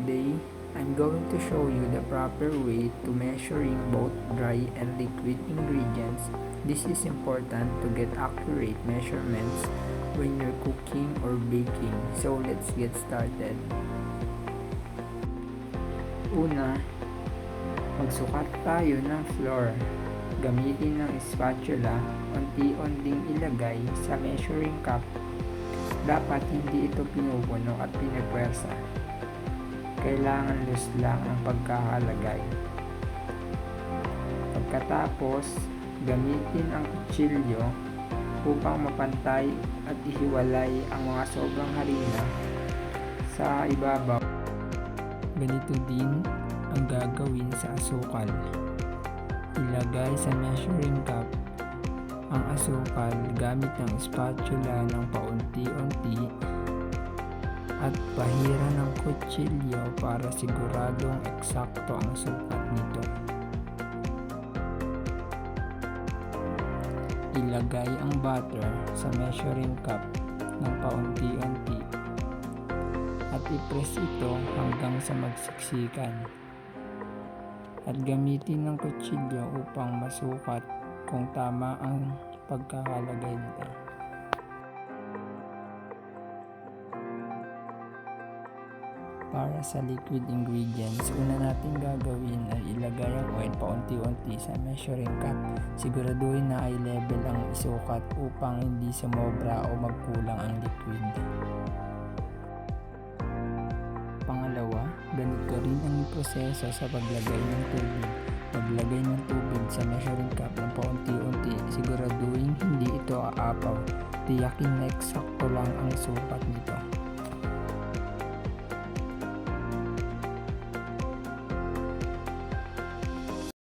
Today, I'm going to show you the proper way to measuring both dry and liquid ingredients. This is important to get accurate measurements when you're cooking or baking. So let's get started. Una, magsukat tayo ng flour. Gamitin ng spatula, unti-unting ilagay sa measuring cup. Dapat hindi ito pinupuno at pinagpwersa. Kailangan loose lang ang pagkakalagay. Pagkatapos, gamitin ang kutsilyo upang mapantay at ihiwalay ang mga sobrang harina sa ibabaw. Ganito din ang gagawin sa asukal. Ilagay sa measuring cup ang asukal gamit ng spatula ng paunti-unti at pahira ng kutsilyo para siguradong eksakto ang sukat nito. Ilagay ang butter sa measuring cup ng paunti-unti at i-press ito hanggang sa magsiksikan. At gamitin ng kutsilyo upang masukat kung tama ang pagkakalagay nito. Para sa liquid ingredients, una natin gagawin ay ilagay ang oil paunti-unti sa measuring cup. Siguraduhin na ay level ang isukat upang hindi sumobra o magkulang ang liquid. Pangalawa, ganito rin ang proseso sa paglagay ng tubig. Maglagay ng tubig sa measuring cup ng paunti-unti. Siguraduhin hindi ito aapaw. Tiyakin na eksakto lang ang sukat nito.